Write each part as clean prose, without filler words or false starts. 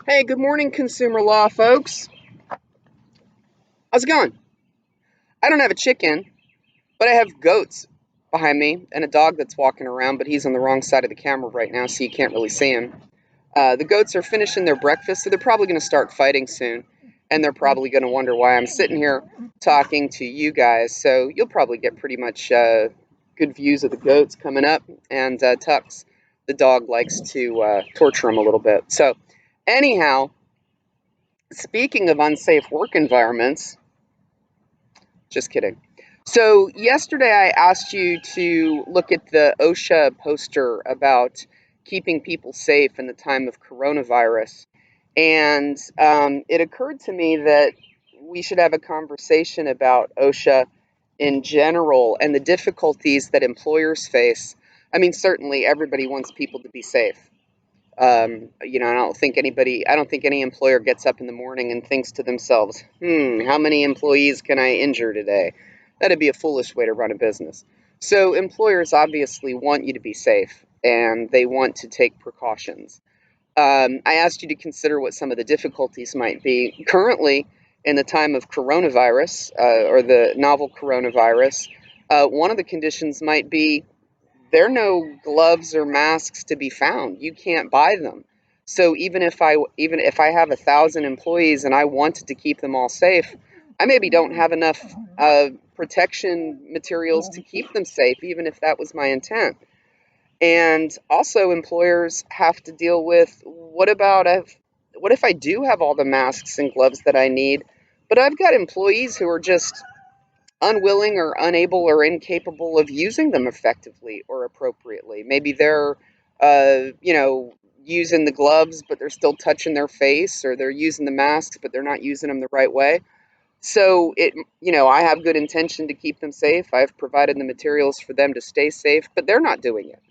Hey, good morning, consumer law folks. How's it going? I don't have a chicken, but I have goats behind me and a dog that's walking around, but he's on the wrong side of the camera right now, so you can't really see him. The goats are finishing their breakfast, so they're probably going to start fighting soon, and they're probably going to wonder why I'm sitting here talking to you guys. So you'll probably get pretty much good views of the goats coming up, and Tux, the dog, likes to torture them a little bit. So, anyhow, speaking of unsafe work environments, just kidding. So, yesterday I asked you to look at the OSHA poster about keeping people safe in the time of coronavirus. And it occurred to me that we should have a conversation about OSHA in general and the difficulties that employers face. I mean, certainly everybody wants people to be safe. I don't think any employer gets up in the morning and thinks to themselves, how many employees can I injure today? That'd be a foolish way to run a business. So employers obviously want you to be safe and they want to take precautions. I asked you to consider what some of the difficulties might be currently in the time of coronavirus or the novel coronavirus. One of the conditions might be there are no gloves or masks to be found. You can't buy them. So even if I have 1,000 employees and I wanted to keep them all safe, I maybe don't have enough protection materials to keep them safe, even if that was my intent. And also, employers have to deal with what if I do have all the masks and gloves that I need, but I've got employees who are just unwilling or unable or incapable of using them effectively or appropriately. Maybe they're, using the gloves, but they're still touching their face, or they're using the masks, but they're not using them the right way. So I have good intention to keep them safe. I've provided the materials for them to stay safe, but they're not doing it.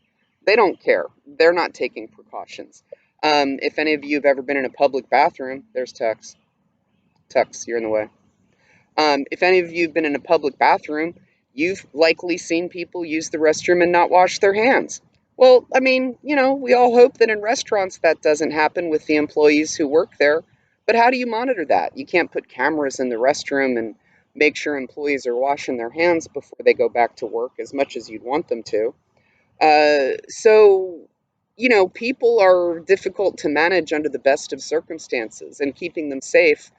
They don't care. They're not taking precautions. If any of you have ever been in a public bathroom, there's Tux. Tux, you're in the way. If any of you have been in a public bathroom, you've likely seen people use the restroom and not wash their hands. Well, I mean, we all hope that in restaurants that doesn't happen with the employees who work there. But how do you monitor that? You can't put cameras in the restroom and make sure employees are washing their hands before they go back to work as much as you'd want them to. So, people are difficult to manage under the best of circumstances, and keeping them safe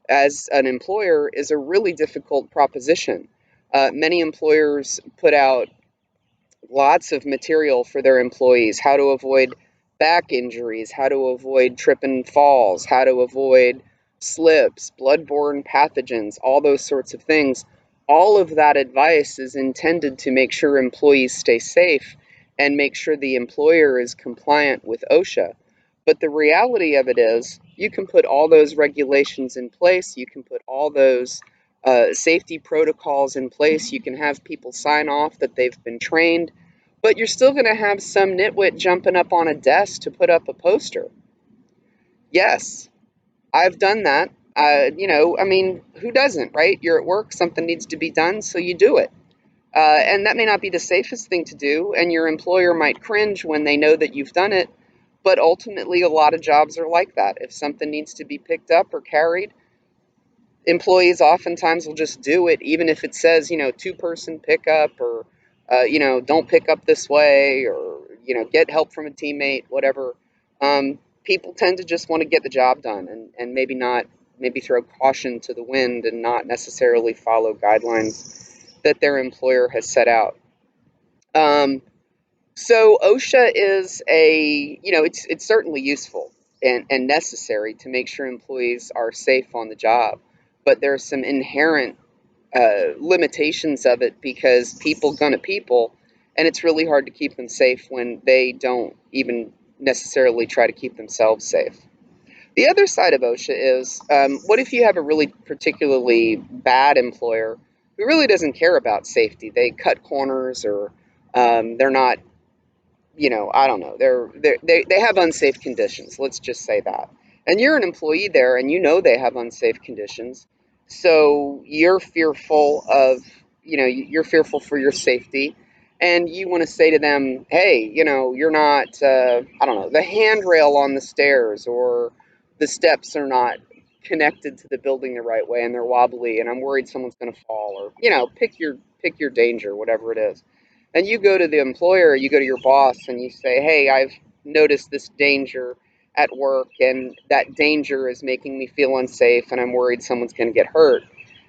as an employer is a really difficult proposition. Many employers put out lots of material for their employees: how to avoid back injuries, how to avoid trip and falls, how to avoid slips, bloodborne pathogens, all those sorts of things. All of that advice is intended to make sure employees stay safe and make sure the employer is compliant with OSHA. But the reality of it is, you can put all those regulations in place, you can put all those safety protocols in place, you can have people sign off that they've been trained, but you're still going to have some nitwit jumping up on a desk to put up a poster. Yes, I've done that. I mean, who doesn't, right? You're at work, something needs to be done, so you do it. And that may not be the safest thing to do, and your employer might cringe when they know that you've done it, but ultimately, a lot of jobs are like that. If something needs to be picked up or carried, employees oftentimes will just do it, even if it says, two-person pickup, or, don't pick up this way, or, get help from a teammate, whatever. People tend to just want to get the job done and maybe throw caution to the wind and not necessarily follow guidelines that their employer has set out. Um, so OSHA is it's certainly useful and necessary to make sure employees are safe on the job, but there are some inherent limitations of it because people gonna people, and it's really hard to keep them safe when they don't even necessarily try to keep themselves safe. The other side of OSHA is, what if you have a really particularly bad employer who really doesn't care about safety? They cut corners, or they're not, I don't know, they have unsafe conditions. Let's just say that. And you're an employee there, and they have unsafe conditions, so you're fearful for your safety, and you want to say to them, hey, you're not, I don't know, the handrail on the stairs, or the steps are not connected to the building the right way and they're wobbly and I'm worried someone's going to fall, or pick your danger, whatever it is. And you go to the employer, you go to your boss and you say, "Hey, I've noticed this danger at work and that danger is making me feel unsafe and I'm worried someone's going to get hurt."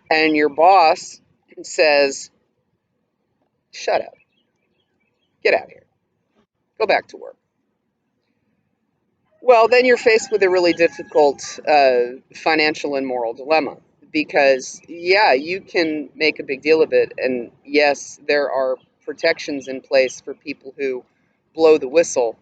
And your boss says, "Shut up. Get out of here. Go back to work." Well, then you're faced with a really difficult financial and moral dilemma because, yeah, you can make a big deal of it. And yes, there are protections in place for people who blow the whistle,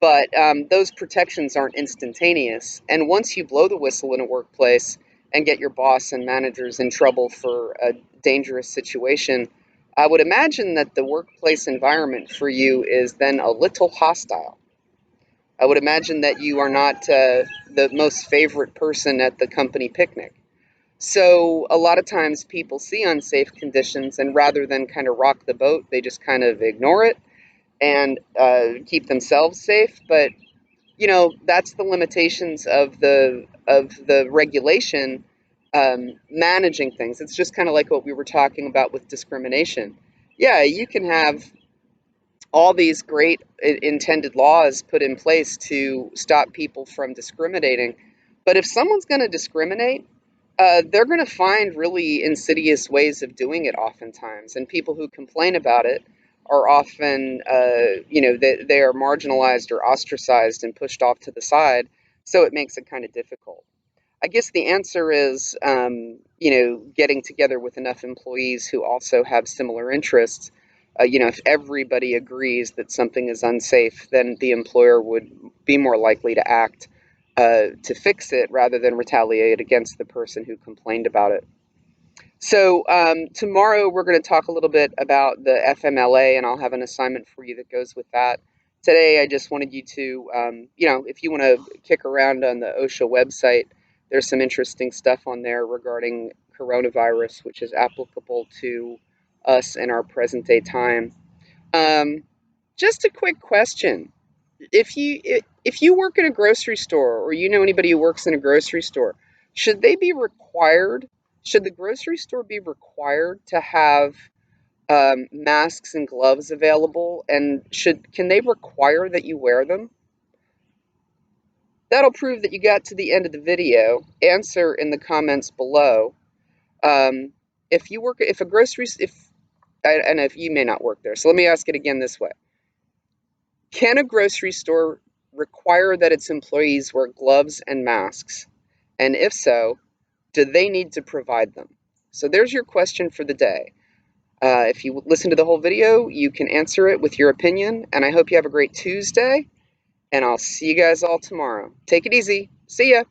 but those protections aren't instantaneous. And once you blow the whistle in a workplace and get your boss and managers in trouble for a dangerous situation, I would imagine that the workplace environment for you is then a little hostile. I would imagine that you are not the most favorite person at the company picnic. So, a lot of times people see unsafe conditions, and rather than kind of rock the boat, they just kind of ignore it and keep themselves safe. But that's the limitations of the regulation managing things. It's just kind of like what we were talking about with discrimination. Yeah, you can have all these great intended laws put in place to stop people from discriminating. But if someone's going to discriminate, they're going to find really insidious ways of doing it oftentimes. And people who complain about it are often, they are marginalized or ostracized and pushed off to the side. So it makes it kind of difficult. I guess the answer is, getting together with enough employees who also have similar interests. If everybody agrees that something is unsafe, then the employer would be more likely to act to fix it rather than retaliate against the person who complained about it. So, tomorrow we're going to talk a little bit about the FMLA, and I'll have an assignment for you that goes with that. Today, I just wanted you to, if you want to kick around on the OSHA website, there's some interesting stuff on there regarding coronavirus, which is applicable to us in our present day time. Um, just a quick question. If you work in a grocery store, or you know anybody who works in a grocery store, should they be required? Should the grocery store be required to have masks and gloves available? And can they require that you wear them? That'll prove that you got to the end of the video. Answer in the comments below. Um, if a grocery, and if you may not work there, so let me ask it again this way: can a grocery store require that its employees wear gloves and masks? And if so, do they need to provide them? So there's your question for the day. If you listen to the whole video, you can answer it with your opinion. And I hope you have a great Tuesday. And I'll see you guys all tomorrow. Take it easy. See ya.